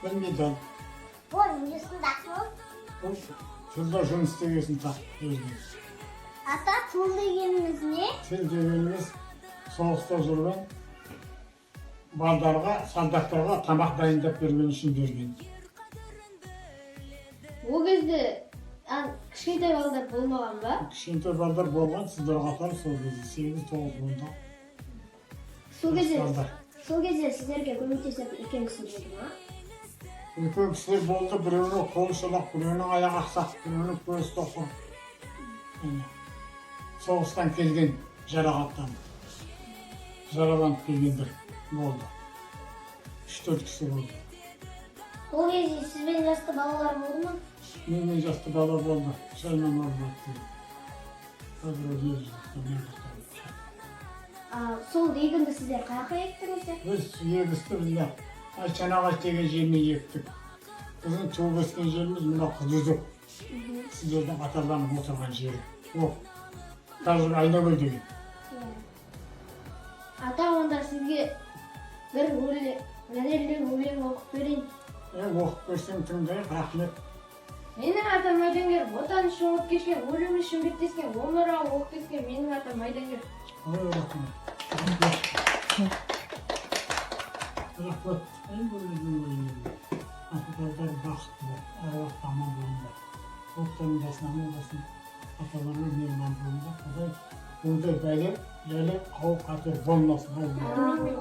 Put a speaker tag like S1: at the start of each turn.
S1: Bilmeden.
S2: Oyuncusun da mı?
S1: Şurada жұмыс істегесін тап берген.
S2: Ата тыл дегенimiz ne?
S1: Тыл дегенimiz соғыста жүрген балдарға, солдаттарға тамақ дайындап берген үшін берген.
S3: O кезде кішкентай балдар болмаған ба?
S1: Кішкентай балдар болған, сіздер қатар сол кезде 8-9 болда.
S3: Сол кезде сіздерге көмектесіп үлкен кісі болды ма?
S1: Үлкен кісілер болды, біреуінің қолы шолақ, біреуінің аяғы ақсақ, біреуінің көзі тоқыр. Соғыстан келген жараланып келгендер болды. 3-4 кісі болды.
S2: O кезде sizben жасты балалар болды ма?
S1: Менен жасты бала болды, жайman орнатты. Қазір ол ел жақта мен
S3: Сол егінді сіздер қаяққа ектіңіздер?
S1: біз егісті бізде Айчанағаш деген жеріне ектік. Біздің туып өскен жеріміз мына Құдүзік. Сіздердің қатарланып отырған жері. О, қазір Айнагүл деген.
S3: Ата, онда сізге бір мәнерлеу өлең оқып берейін.
S1: Оқып берсең тыңдайық, рахмет.
S3: Менің атам майдангер, отан үшін от кешкен, өлім үшін беттескен, омыра оқ тескен менің атам майдангер.
S1: Ой, рахмет. Рахмет. Аталар бақытты, аруақ аман болыңдар. Оттың басына аман болсын, аталарына мейман болыңдар. Құдай ондай бәле, қауіп қатер болмасын.
S2: Amin.